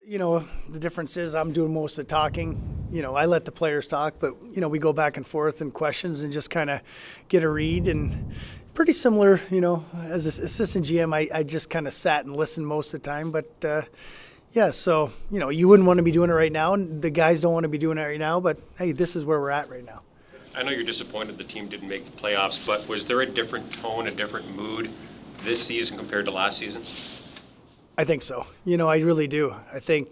The difference is I'm doing most of the talking. I let the players talk, but, we go back and forth and questions and just kind of get a read. And pretty similar, as an assistant GM, I just kind of sat and listened most of the time. But, so, you wouldn't want to be doing it right now. And the guys don't want to be doing it right now. But, hey, this is where we're at right now. I know you're disappointed the team didn't make the playoffs, but was there a different tone, a different mood this season compared to last season? I think so. I really do. I think,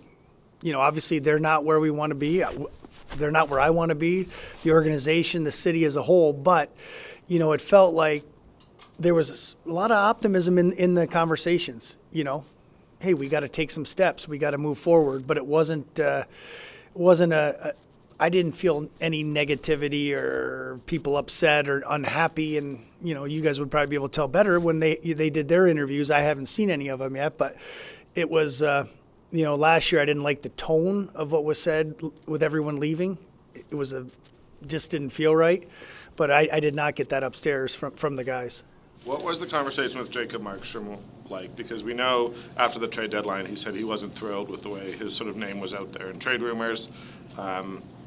obviously they're not where we want to be. They're not where I want to be, the organization, the city as a whole. But, it felt like there was a lot of optimism in the conversations, Hey, we got to take some steps. We got to move forward. But it wasn't I didn't feel any negativity or people upset or unhappy. And, you guys would probably be able to tell better when they did their interviews. I haven't seen any of them yet, but it was, last year I didn't like the tone of what was said with everyone leaving. It was just didn't feel right, but I did not get that upstairs from the guys. What was the conversation with Jacob Marriott like? Because we know after the trade deadline, he said he wasn't thrilled with the way his sort of name was out there in trade rumors.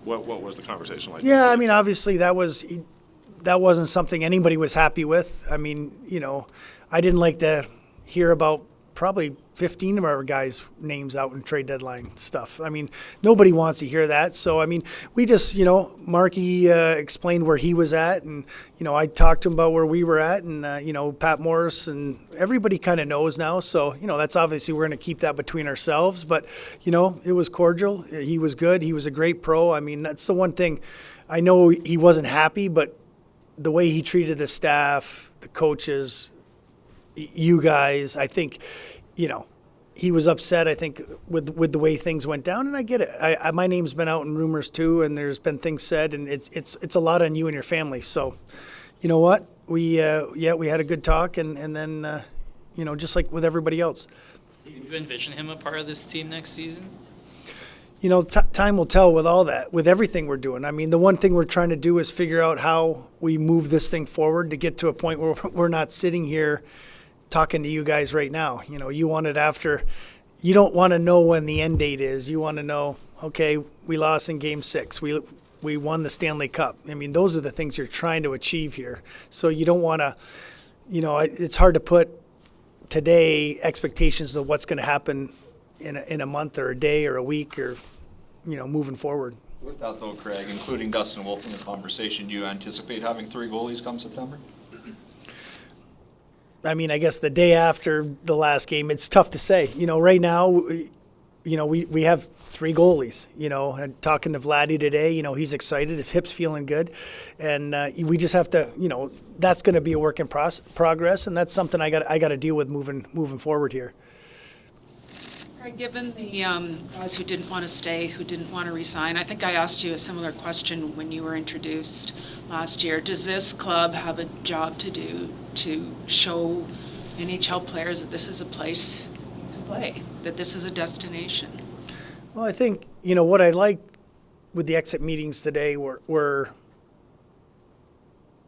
What was the conversation like? Yeah, obviously that wasn't something anybody was happy with. I didn't like to hear about probably 15 of our guys' names out in trade deadline stuff. Nobody wants to hear that. So, we just, Markey explained where he was at, and, I talked to him about where we were at, and, Pat Morris, and everybody kind of knows now. So, that's obviously we're going to keep that between ourselves. But, it was cordial. He was good. He was a great pro. That's the one thing. I know he wasn't happy, but the way he treated the staff, the coaches, you guys, I think, he was upset, I think, with the way things went down, and I get it. My name's been out in rumors too, and there's been things said, and it's a lot on you and your family. So, you know what? We had a good talk, and then, just like with everybody else. Do you envision him a part of this team next season? Time will tell with all that, with everything we're doing. The one thing we're trying to do is figure out how we move this thing forward to get to a point where we're not sitting here talking to you guys right now. You want it after. You don't want to know when the end date is. You want to know, okay, we lost in Game 6. We won the Stanley Cup. Those are the things you're trying to achieve here. So you don't want to, it's hard to put today expectations of what's going to happen in a month or a day or a week or, moving forward. With that though, Craig, including Dustin Wolf in the conversation, do you anticipate having 3 goalies come September? I guess the day after the last game, it's tough to say. Right now, we have 3 goalies. And talking to Vladdy today, he's excited. His hip's feeling good. And we just have to, that's going to be a work in progress. And that's something I got to deal with moving forward here. Given the guys who didn't want to stay, who didn't want to resign, I think I asked you a similar question when you were introduced last year. Does this club have a job to do to show NHL players that this is a place to play, that this is a destination? Well, I think, what I liked with the exit meetings today were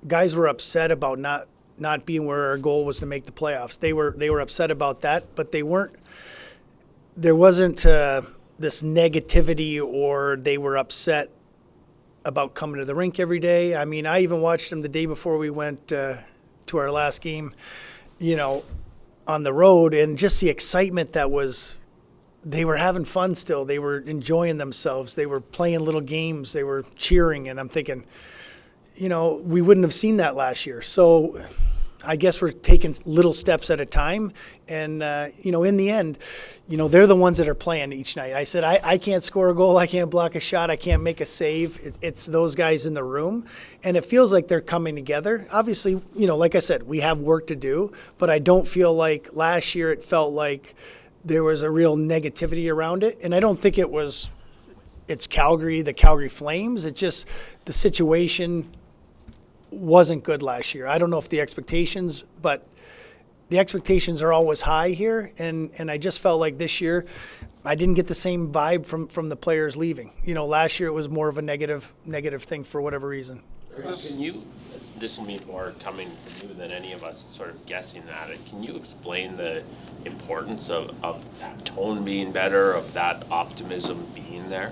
guys were upset about not being where our goal was to make the playoffs. They were upset about that, but there wasn't this negativity or they were upset about coming to the rink every day. I even watched them the day before we went to our last game, on the road, and just the excitement they were having fun still. They were enjoying themselves. They were playing little games. They were cheering, and I'm thinking, we wouldn't have seen that last year. So I guess we're taking little steps at a time. And, in the end, they're the ones that are playing each night. I said, I can't score a goal. I can't block a shot. I can't make a save. It's those guys in the room. And it feels like they're coming together. Obviously, like I said, we have work to do. But I don't feel like last year it felt like there was a real negativity around it. And I don't think it's Calgary, the Calgary Flames. It's just the situation wasn't good last year. I don't know if the expectations, but the expectations are always high here, and I just felt like this year I didn't get the same vibe from the players leaving. Last year it was more of a negative thing for whatever reason. Can you this will mean more coming from you than any of us sort of guessing at it. Can you explain the importance of that tone being better, of that optimism being there?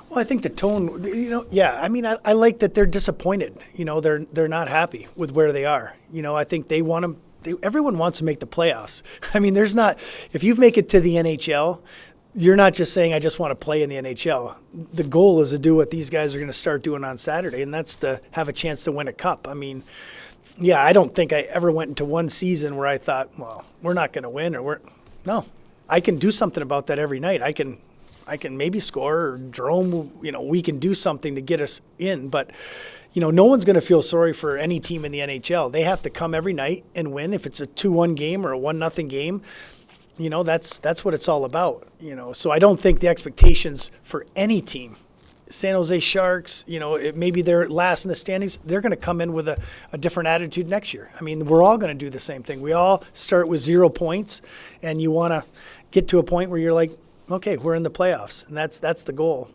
Well, I think the tone, yeah. I mean, I like that they're disappointed. They're not happy with where they are. I think they want to. Everyone wants to make the playoffs. I mean, if you make it to the NHL, you're not just saying I just want to play in the NHL. The goal is to do what these guys are going to start doing on Saturday, and that's to have a chance to win a cup. I mean, yeah, I don't think I ever went into one season where I thought, well, we're not going to win, no. I can do something about that every night. I can maybe score, or Jeromes, we can do something to get us in. But, no one's going to feel sorry for any team in the NHL. They have to come every night and win. If it's a 2-1 game or a 1-0 game, that's what it's all about. So I don't think the expectations for any team, San Jose Sharks, maybe they're last in the standings, they're going to come in with a different attitude next year. I mean, we're all going to do the same thing. We all start with 0 points, and you want to get to a point where you're like, okay, we're in the playoffs, and that's the goal.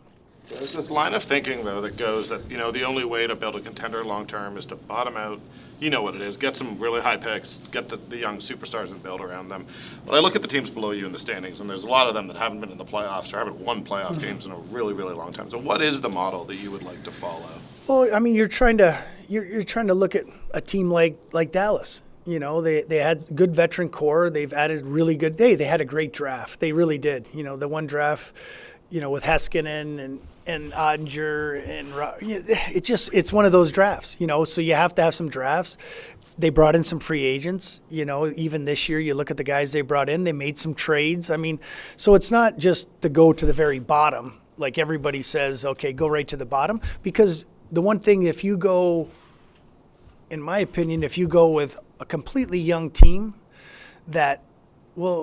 There's this line of thinking, though, that goes that, the only way to build a contender long-term is to bottom out. You know what it is. Get some really high picks, get the young superstars and build around them. But I look at the teams below you in the standings, and there's a lot of them that haven't been in the playoffs or haven't won playoff games in a really, really long time. So what is the model that you would like to follow? Well, I mean, you're trying to look at a team like Dallas. They had good veteran core. They've added really good. They had a great draft. They really did. The one draft, with Heiskanen and Ottinger and it's one of those drafts. So you have to have some drafts. They brought in some free agents. Even this year, you look at the guys they brought in. They made some trades. I mean, so it's not just to go to the very bottom. Like everybody says, okay, go right to the bottom. Because the one thing, in my opinion, if you go with a completely young team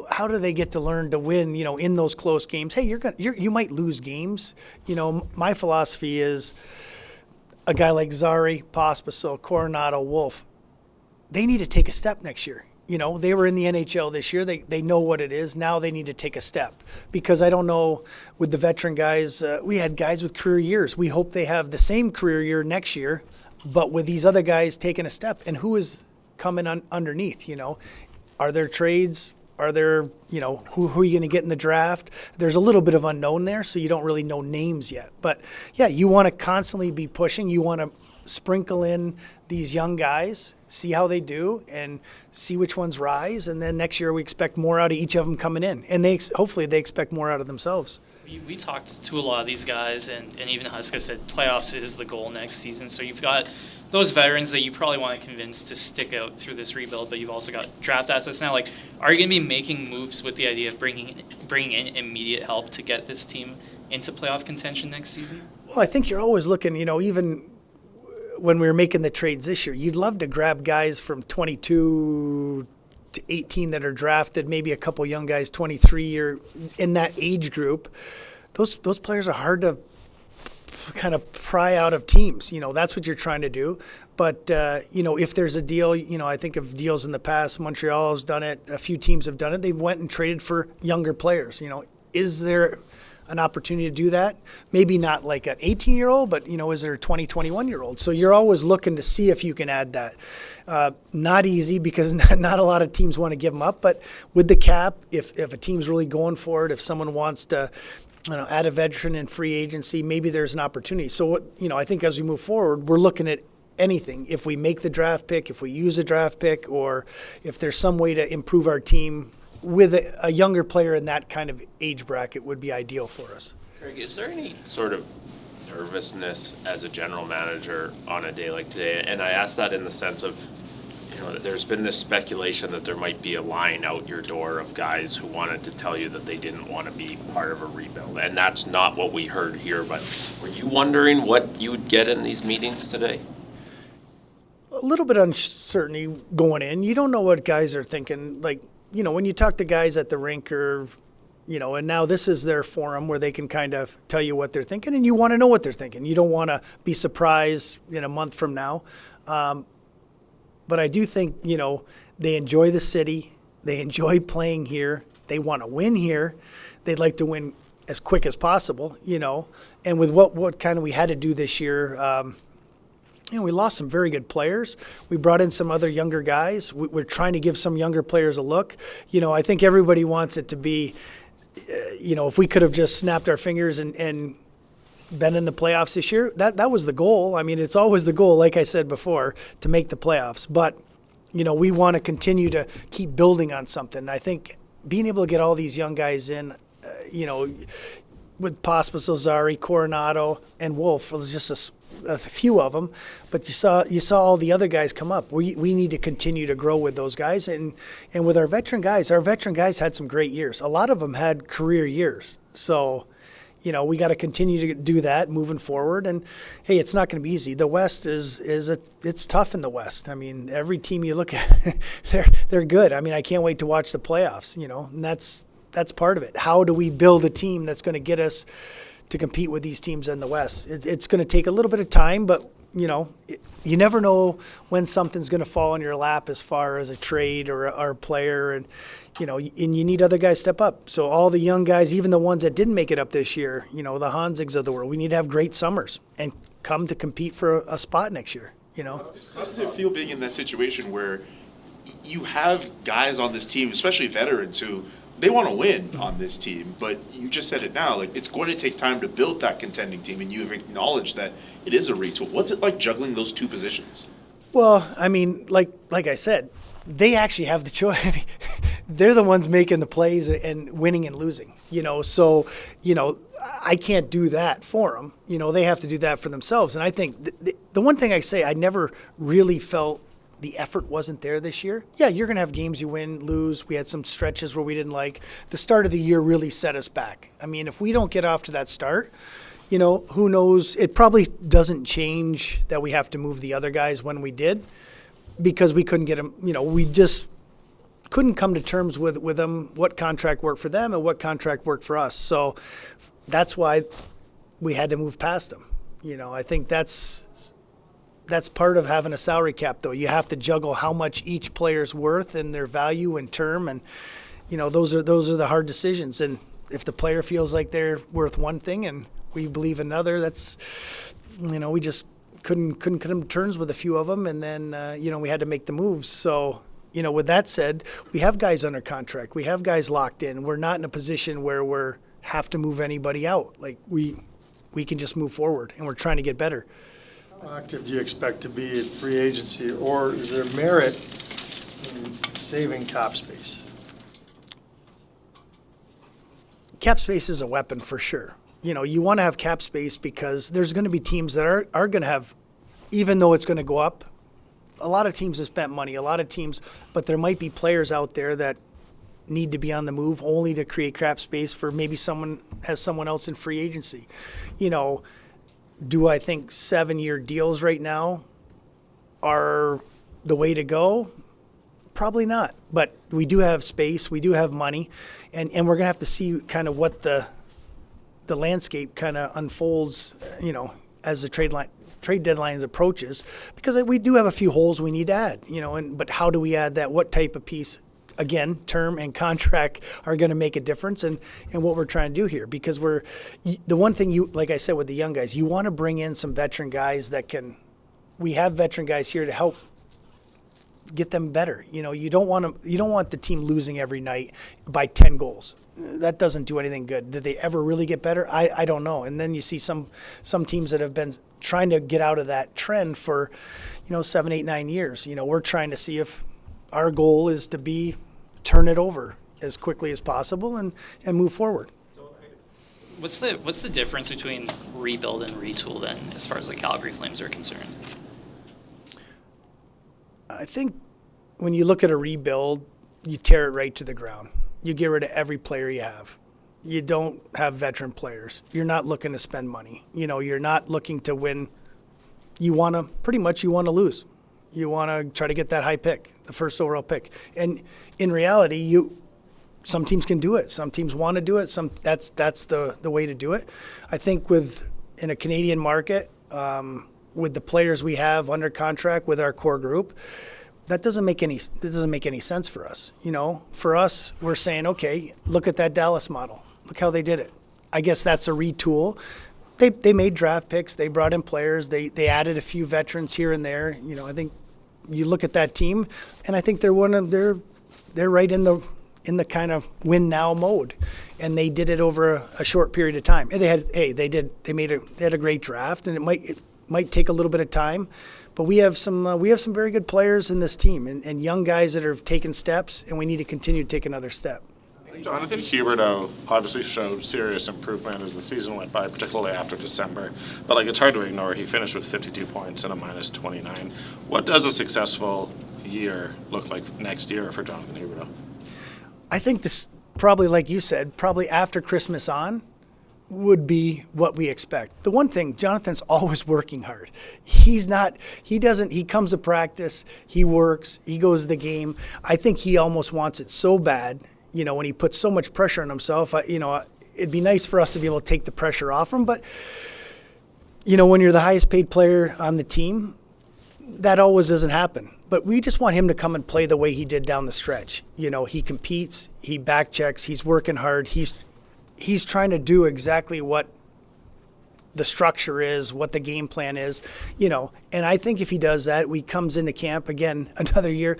how do they get to learn to win, in those close games? Hey, you might lose games. My philosophy is a guy like Zari, Pospisil, Coronado, Wolf, they need to take a step next year. They were in the NHL this year. They know what it is. Now they need to take a step, because I don't know, with the veteran guys, we had guys with career years. We hope they have the same career year next year, but with these other guys taking a step. And who is coming underneath? Are there trades? Are there, who are you going to get in the draft? There's a little bit of unknown there, so you don't really know names yet. But, yeah, you want to constantly be pushing. You want to sprinkle in these young guys, see how they do, and see which ones rise. And then next year we expect more out of each of them coming in. And hopefully they expect more out of themselves. We talked to a lot of these guys, and even Huska said playoffs is the goal next season. So you've got those veterans that you probably want to convince to stick out through this rebuild, but you've also got draft assets now. Like, are you going to be making moves with the idea of bringing in immediate help to get this team into playoff contention next season? Well, I think you're always looking, even when we were making the trades this year, you'd love to grab guys from 22 to 18 that are drafted, maybe a couple young guys, 23 or in that age group. Those players are hard to kind of pry out of teams. That's what you're trying to do. But, if there's a deal, I think of deals in the past. Montreal has done it. A few teams have done it. They went and traded for younger players. Is there an opportunity to do that? Maybe not like an 18-year-old, but, is there a 20, 21-year-old? So you're always looking to see if you can add that. Not easy, because not a lot of teams want to give them up. But with the cap, if a team's really going for it, if someone wants to add a veteran in free agency, maybe there's an opportunity. So, I think as we move forward, we're looking at anything. If we make the draft pick, if we use a draft pick, or if there's some way to improve our team with a younger player in that kind of age bracket, would be ideal for us. Craig, is there any sort of nervousness as a general manager on a day like today? And I ask that in the sense of, there's been this speculation that there might be a line out your door of guys who wanted to tell you that they didn't want to be part of a rebuild. And that's not what we heard here. But were you wondering what you would get in these meetings today? A little bit uncertainty going in. You don't know what guys are thinking. Like, when you talk to guys at the rink, or, and now this is their forum where they can kind of tell you what they're thinking, and you want to know what they're thinking. You don't want to be surprised in a month from now. But I do think, they enjoy the city. They enjoy playing here. They want to win here. They'd like to win as quick as possible, And with what kind of we had to do this year, we lost some very good players. We brought in some other younger guys. We're trying to give some younger players a look. I think everybody wants it to be, if we could have just snapped our fingers and been in the playoffs this year, that was the goal. I mean, it's always the goal, like I said before, to make the playoffs. But, we want to continue to keep building on something. And I think being able to get all these young guys in, with Pospisil, Zari, Coronado, and Wolf, it was just a few of them, but you saw all the other guys come up. We need to continue to grow with those guys, and with our veteran guys had some great years. A lot of them had career years, so we got to continue to do that moving forward. And hey, it's not going to be easy. The West it's tough in the West. I mean, every team you look at, they're good. I mean, I can't wait to watch the playoffs. And that's part of it. How do we build a team that's going to get us to compete with these teams in the West? It's going to take a little bit of time, but you never know when something's going to fall in your lap as far as a trade or a player, and you need other guys step up. So all the young guys, even the ones that didn't make it up this year, the Hansigs of the world, we need to have great summers and come to compete for a spot next year. How does it feel being in that situation where you have guys on this team, especially veterans, who they want to win on this team, but you just said it now, like, it's going to take time to build that contending team, and you've acknowledged that it is a retool. What's it like juggling those two positions? Well, I mean, like I said, they actually have the choice. They're the ones making the plays and winning and losing, so, I can't do that for them. They have to do that for themselves. And I think the one thing I say, I never really felt the effort wasn't there this year. Yeah, you're going to have games you win, lose. We had some stretches where we didn't like. The start of the year really set us back. I mean, if we don't get off to that start, who knows? It probably doesn't change that we have to move the other guys when we did, because we couldn't get them, we just couldn't come to terms with them, what contract worked for them and what contract worked for us. So that's why we had to move past them. I think that's part of having a salary cap, though. You have to juggle how much each player's worth and their value and term, and those are the hard decisions. And if the player feels like they're worth one thing and we believe another, that's we just couldn't come to terms with a few of them, and then we had to make the moves. So with that said, we have guys under contract, we have guys locked in. We're not in a position where we have to move anybody out. Like we can just move forward, and we're trying to get better. How active do you expect to be at free agency, or is there merit in saving cap space? Cap space is a weapon for sure. You want to have cap space because there's going to be teams that are going to have, even though it's going to go up, a lot of teams have spent money, but there might be players out there that need to be on the move only to create cap space for maybe someone else in free agency. Do I think 7-year deals right now are the way to go? Probably not. But we do have space, we do have money, and we're going to have to see kind of what the landscape kind of unfolds, as the trade deadline approaches, because we do have a few holes we need to add, but how do we add that? What type of piece? Again, term and contract are going to make a difference in what we're trying to do here, because the one thing like I said with the young guys, you want to bring in some veteran guys we have veteran guys here to help get them better. You don't want the team losing every night by 10 goals. That doesn't do anything good. Did they ever really get better? I don't know. And then you see some teams that have been trying to get out of that trend for 7, 8, 9 years. We're trying to see if our goal is to turn it over as quickly as possible and move forward. So what's the difference between rebuild and retool then, as far as the Calgary Flames are concerned? I think when you look at a rebuild, you tear it right to the ground. You get rid of every player you have. You don't have veteran players. You're not looking to spend money. You're not looking to win. You want to lose. You want to try to get that high pick, the first overall pick. And in reality, some teams can do it. Some teams want to do it. That's the way to do it. I think in a Canadian market, with the players we have under contract with our core group, that doesn't make any sense for us. For us, we're saying, okay, look at that Dallas model. Look how they did it. I guess that's a retool. they made draft picks. They brought in players. They added a few veterans here and there. You know, I think you look at that team, and I think they're right in the kind of win now mode, and they did it over a short period of time. And they had a great draft, and it might take a little bit of time, but we have some very good players in this team, and young guys that have taken steps, and we need to continue to take another step. Jonathan Huberdeau obviously showed serious improvement as the season went by, particularly after December. But like, it's hard to ignore, he finished with 52 points and a minus 29. What does a successful year look like next year for Jonathan Huberdeau? I think this, probably like you said, probably after Christmas on, would be what we expect. The one thing, Jonathan's always working hard. He comes to practice, he works, he goes to the game. I think he almost wants it so bad, you know, when he puts so much pressure on himself. It'd be nice for us to be able to take the pressure off him, but, you know, when you're the highest paid player on the team, that always doesn't happen. But we just want him to come and play the way he did down the stretch. You know, he competes, he back checks, he's working hard, he's trying to do exactly what the structure is, what the game plan is, you know. And I think if he does that, he comes into camp again another year.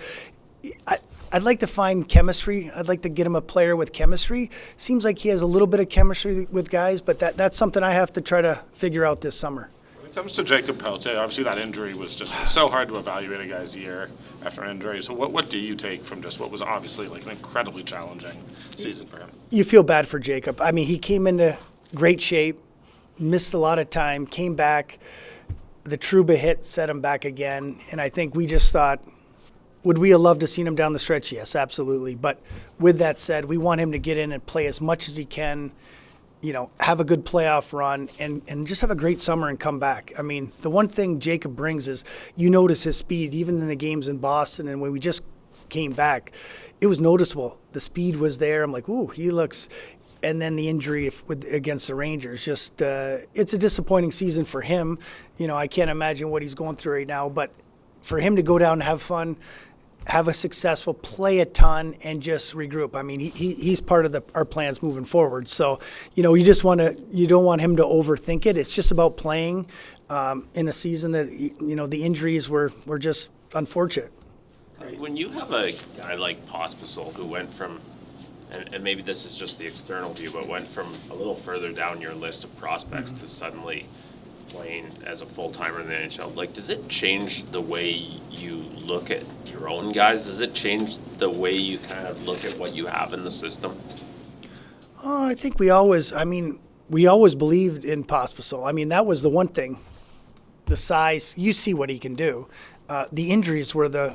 I'd like to find chemistry. I'd like to get him a player with chemistry. Seems like he has a little bit of chemistry with guys, but that's something I have to try to figure out this summer. When it comes to Jacob Marriott, obviously that injury was just so hard to evaluate a guy's year after an injury. So what do you take from just what was obviously like an incredibly challenging season for him? You feel bad for Jacob. I mean, he came into great shape, missed a lot of time, came back. The Trouba hit set him back again, and I think we just thought, would we have loved to seen him down the stretch? Yes, absolutely. But with that said, we want him to get in and play as much as he can, you know, have a good playoff run, and just have a great summer and come back. I mean, the one thing Jacob brings is, you notice his speed, even in the games in Boston, and when we just came back, it was noticeable. The speed was there. I'm like, ooh, he looks. And then the injury against the Rangers, just it's a disappointing season for him. You know, I can't imagine what he's going through right now, but for him to go down and have fun, have a successful, play a ton, and just regroup. I mean, he's part of our plans moving forward. So, you know, you don't want him to overthink it. It's just about playing in a season that, you know, the injuries were just unfortunate. When you have a guy like Pospisil who went from, and maybe this is just the external view, but went from a little further down your list of prospects to suddenly playing as a full-timer in the NHL, like, does it change the way you look at your own guys? Does it change the way you kind of look at what you have in the system? Oh, I think we always believed in Pospisil. I mean, that was the one thing. The size, you see what he can do. The injuries were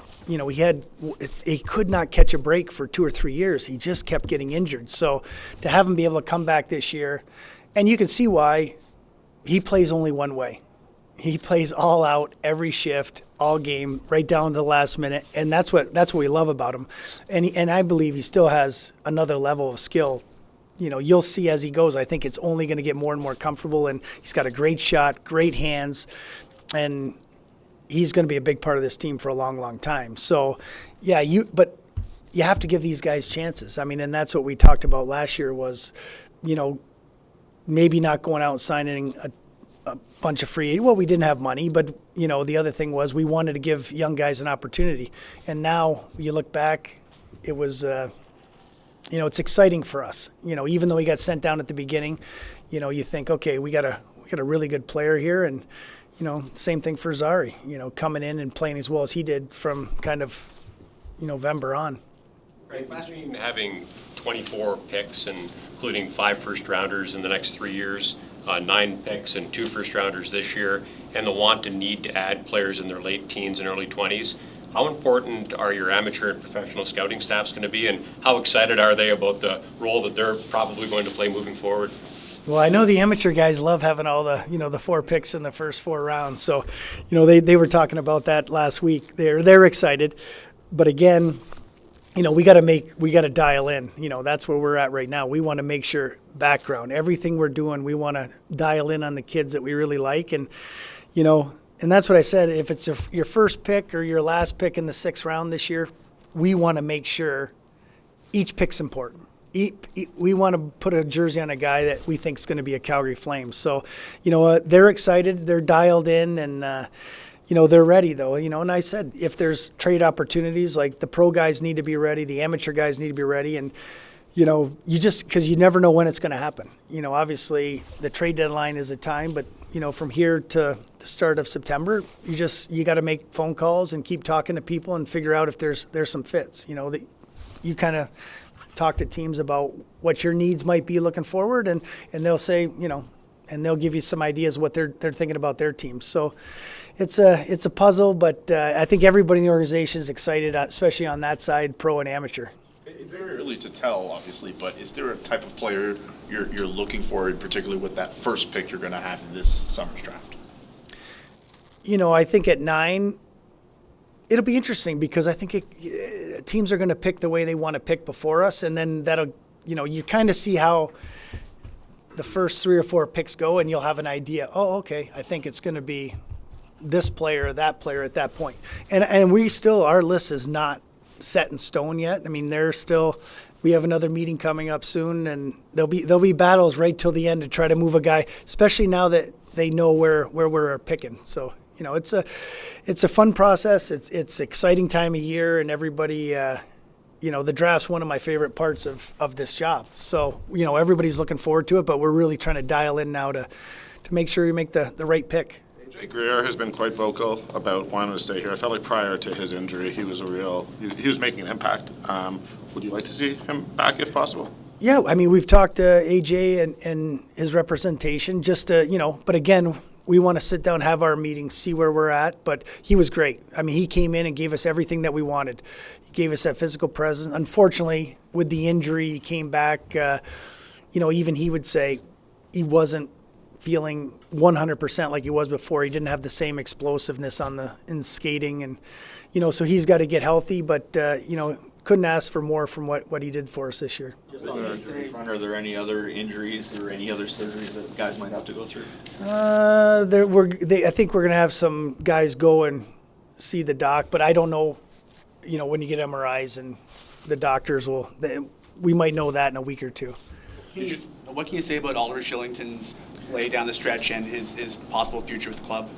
he could not catch a break for 2 or 3 years. He just kept getting injured. So to have him be able to come back this year, and you can see why. He plays only one way. He plays all out, every shift, all game, right down to the last minute, and that's what we love about him. And I believe he still has another level of skill. You know, you'll see as he goes. I think it's only going to get more and more comfortable, and he's got a great shot, great hands, and he's going to be a big part of this team for a long, long time. So, yeah, but you have to give these guys chances. I mean, and that's what we talked about last year was, you know, maybe not going out and signing a bunch of free agents. Well, we didn't have money, but, you know, the other thing was we wanted to give young guys an opportunity. And now you look back, it was, you know, it's exciting for us. You know, even though he got sent down at the beginning, you know, you think, okay, we got a really good player here. And, you know, same thing for Zari, you know, coming in and playing as well as he did from kind of, November on. Right, between having 24 picks and including 5 first-rounders in the next 3 years, 9 picks and 2 first-rounders this year, and the want and need to add players in their late teens and early 20s, how important are your amateur and professional scouting staffs going to be, and how excited are they about the role that they're probably going to play moving forward? Well, I know the amateur guys love having all the, the 4 picks in the first 4 rounds. So, they were talking about that last week. They're excited. But again, we got to dial in. That's where we're at right now. We want to make sure background, everything we're doing, we want to dial in on the kids that we really like. And, and that's what I said. If it's your first pick or your last pick in the 6th round this year, we want to make sure each pick's important. we want to put a jersey on a guy that we think is going to be a Calgary Flames. So, they're excited, they're dialed in, and they're ready though. And I said if there's trade opportunities, like the pro guys need to be ready, the amateur guys need to be ready, and you just because you never know when it's going to happen. Obviously the trade deadline is a time, but from here to the start of September, you got to make phone calls and keep talking to people and figure out if there's some fits. That you kind of talk to teams about what your needs might be looking forward, and they'll say, and they'll give you some ideas what they're thinking about their teams. So it's a puzzle, but I think everybody in the organization is excited, especially on that side, pro and amateur. It's very early to tell, obviously, but is there a type of player you're looking for, in particular with that first pick you're going to have in this summer's draft? I think at 9, it'll be interesting because I think teams are going to pick the way they want to pick before us, and then that'll, you kind of see how the first 3 or 4 picks go, and you'll have an idea. Oh, okay, I think it's going to be this player or that player at that point. And our list is not set in stone yet. I mean, we have another meeting coming up soon, and there'll be battles right till the end to try to move a guy, especially now that they know where we're picking. So, it's a fun process. It's exciting time of year, and everybody, the draft's one of my favorite parts of this job. So, everybody's looking forward to it, but we're really trying to dial in now to make sure we make the right pick. Greer has been quite vocal about wanting to stay here. I felt like prior to his injury, he was he was making an impact. Would you like to see him back if possible? Yeah, I mean, we've talked to AJ and his representation just to, but again, we want to sit down, have our meetings, see where we're at. But he was great. I mean, he came in and gave us everything that we wanted. He gave us that physical presence. Unfortunately, with the injury, he came back, even he would say he wasn't feeling 100% like he was before. He didn't have the same explosiveness in skating, and so he's got to get healthy. But couldn't ask for more from what he did for us this year. Just on the injury front, are there any other injuries or any other surgeries that guys might have to go through? I think we're gonna have some guys go and see the doc, but I don't know. When you get MRIs and the doctors we might know that in a week or two. What can you say about Oliver Shillington's play down the stretch and his possible future with the club?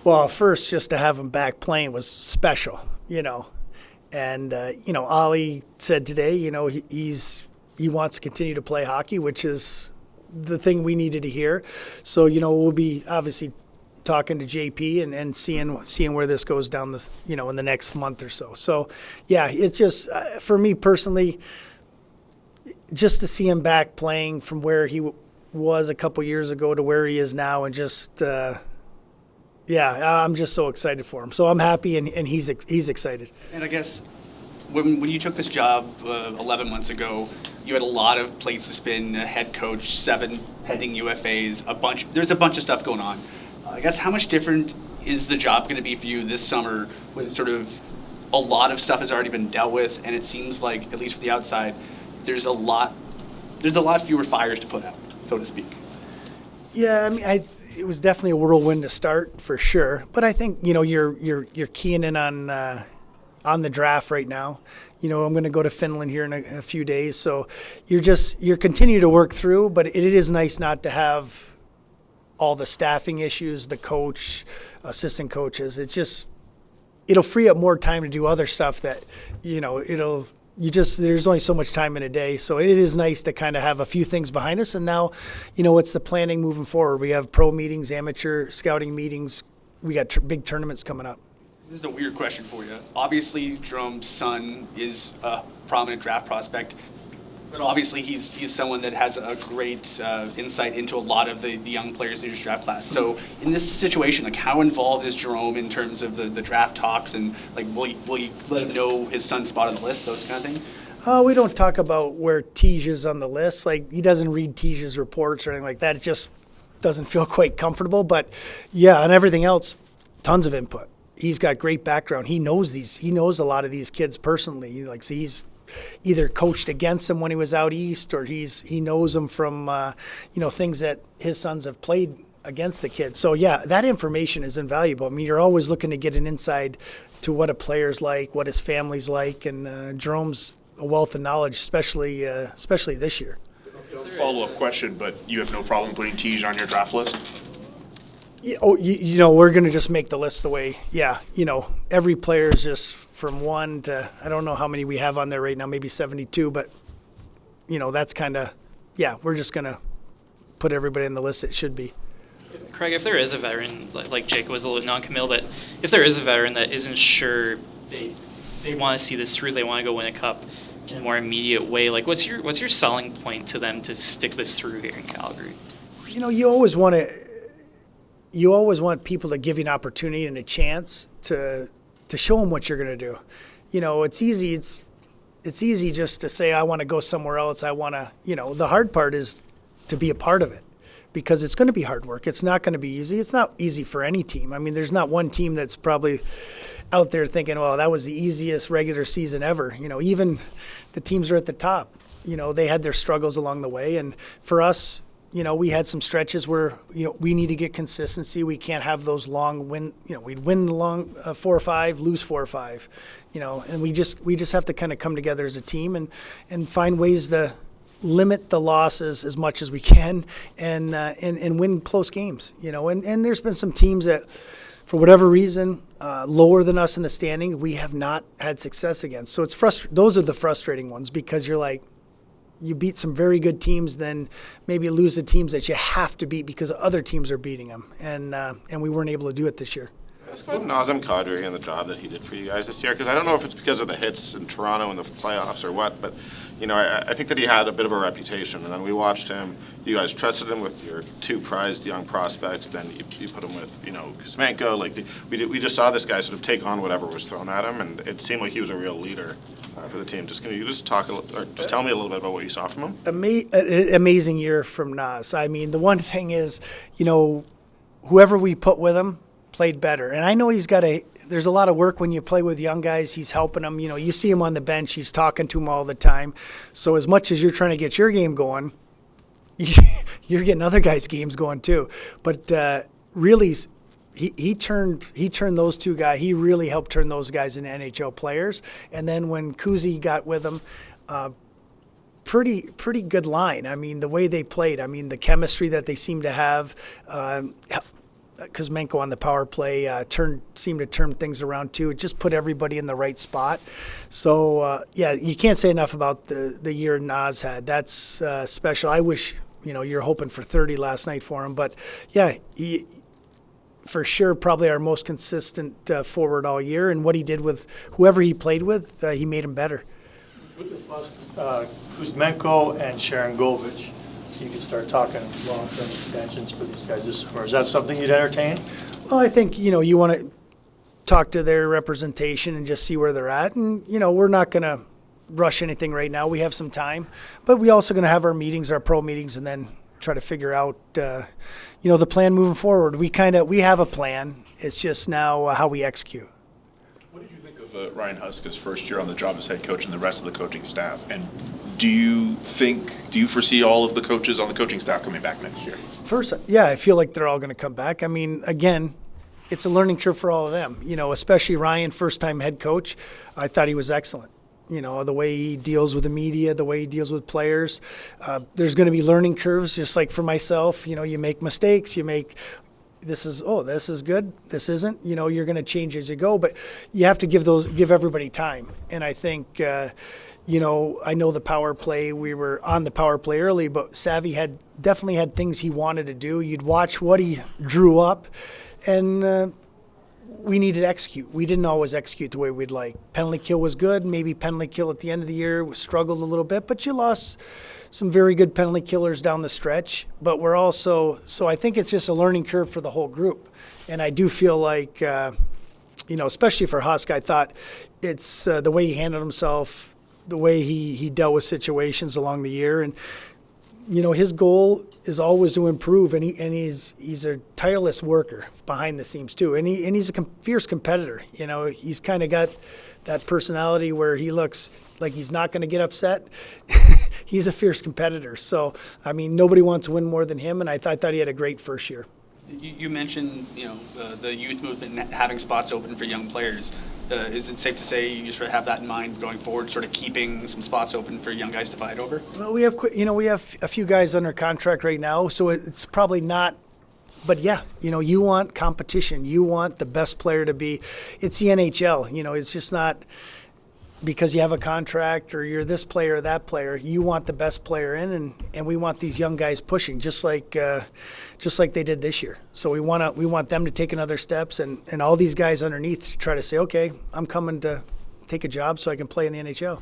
Well, first, just to have him back playing was special, And, Ollie said today, he wants to continue to play hockey, which is the thing we needed to hear. So, we'll be obviously talking to JP and seeing where this goes down in the next month or so. So, yeah, it's just, for me personally, just to see him back playing from where he was a couple years ago to where he is now, and just, I'm just so excited for him. So I'm happy, and he's excited. And I guess when you took this job 11 months ago, you had a lot of plates to spin, a head coach, 7 pending UFAs, there's a bunch of stuff going on. I guess how much different is the job going to be for you this summer with sort of a lot of stuff has already been dealt with, and it seems like, at least from the outside, there's a lot fewer fires to put out, so to speak. Yeah, I mean, it was definitely a whirlwind to start for sure. But I think you're keying in on the draft right now. I'm going to go to Finland here in a few days, so you're continuing to work through. But it is nice not to have all the staffing issues, the coach, assistant coaches. It'll free up more time to do other stuff that there's only so much time in a day. So it is nice to kind of have a few things behind us. And now, it's the planning moving forward. We have pro meetings, amateur scouting meetings. We got big tournaments coming up. This is a weird question for you. Obviously, Jerome's son is a prominent draft prospect, but obviously he's someone that has a great insight into a lot of the young players in your draft class. So in this situation, how involved is Jerome in terms of the draft talks, and will you let him know his son's spot on the list, those kind of things? We don't talk about where Tej is on the list. He doesn't read Tej's reports or anything like that. It just doesn't feel quite comfortable. But yeah, on everything else, tons of input. He's got great background. He knows a lot of these kids personally. So he's either coached against them when he was out east, or he knows them from things that his sons have played against the kids. So yeah, that information is invaluable. I mean, you're always looking to get an insight to what a player's like, what his family's like, and Jerome's a wealth of knowledge, especially this year. Follow-up question, but you have no problem putting Tej on your draft list? We're going to just make the list the way, every player is just from 1 to, I don't know how many we have on there right now, maybe 72, but, that's kind of, we're just going to put everybody on the list it should be. Craig, if there is a veteran, like Jacob was a little non-committal, but if there is a veteran that isn't sure they want to see this through, they want to go win a cup in a more immediate way, like what's your selling point to them to stick this through here in Calgary? You always want people to give you an opportunity and a chance to show them what you're going to do. It's easy. It's easy just to say, I want to go somewhere else. I want to, the hard part is to be a part of it, because it's going to be hard work. It's not going to be easy. It's not easy for any team. I mean, there's not one team that's probably out there thinking, well, that was the easiest regular season ever. Even the teams are at the top, they had their struggles along the way. And for us, we had some stretches where, we need to get consistency. We can't have those long we'd win long 4 or 5, lose 4 or 5, and we just have to kind of come together as a team and find ways to limit the losses as much as we can and win close games, and there's been some teams that, for whatever reason, lower than us in the standing, we have not had success against. So it's those are the frustrating ones, because you're like, you beat some very good teams, then maybe you lose the teams that you have to beat because other teams are beating them, and we weren't able to do it this year. Ask about Nazem Kadri and the job that he did for you guys this year, because I don't know if it's because of the hits in Toronto in the playoffs or what, but I think that he had a bit of a reputation, and then we watched him. You guys trusted him with your 2 prized young prospects. Then you put him with Kuzmenko. We just saw this guy sort of take on whatever was thrown at him, and it seemed like he was a real leader for the team. Can you just talk or just tell me a little bit about what you saw from him? Amazing year from Nas. I mean, the one thing is, whoever we put with him played better. And I know there's a lot of work when you play with young guys. He's helping them. You see him on the bench. He's talking to them all the time. So as much as you're trying to get your game going, you're getting other guys' games going too. But really, he turned those 2 guys. He really helped turn those guys into NHL players. And then when Kuzi got with him, pretty good line. I mean, the way they played. I mean, the chemistry that they seemed to have. Kuzmenko on the power play seemed to turn things around too. It just put everybody in the right spot. So you can't say enough about the year Nas had. That's special. I wish you're hoping for 30 last night for him, but he for sure probably our most consistent forward all year. And what he did with whoever he played with, he made him better. Kuzmenko and Sharon Govich, you could start talking long-term extensions for these guys this summer. Is that something you'd entertain? Well, I think, you want to talk to their representation and just see where they're at. And, we're not going to rush anything right now. We have some time. But we also going to have our meetings, our pro meetings, and then try to figure out, the plan moving forward. We have a plan. It's just now how we execute. What did you think of Ryan Huska's first year on the job as head coach and the rest of the coaching staff? And do you foresee all of the coaches on the coaching staff coming back next year? First, I feel like they're all going to come back. I mean, again, it's a learning curve for all of them, especially Ryan, first-time head coach. I thought he was excellent. The way he deals with the media, the way he deals with players. There's going to be learning curves, just like for myself. You make mistakes. This is good. This isn't. You're going to change as you go, but you have to give everybody time. And I think, I know the power play. We were on the power play early, but Savvy definitely had things he wanted to do. You'd watch what he drew up, and we needed to execute. We didn't always execute the way we'd like. Penalty kill was good. Maybe penalty kill at the end of the year, we struggled a little bit, but you lost some very good penalty killers down the stretch. But we're also, so I think it's just a learning curve for the whole group. And I do feel like, especially for Husk, I thought it's the way he handled himself, the way he dealt with situations along the year. And, his goal is always to improve, and he's a tireless worker behind the scenes too. And he's a fierce competitor. He's kind of got that personality where he looks like he's not going to get upset. He's a fierce competitor. So, I mean, nobody wants to win more than him, and I thought he had a great first year. You mentioned, the youth movement and having spots open for young players. Is it safe to say you sort of have that in mind going forward, sort of keeping some spots open for young guys to fight over? Well, we have a few guys under contract right now, so it's probably not. But yeah, you want competition. You want the best player to be. It's the NHL. It's just not because you have a contract or you're this player or that player. You want the best player in, and we want these young guys pushing, just like they did this year. So we want them to take another steps, and all these guys underneath try to say, okay, I'm coming to take a job so I can play in the NHL.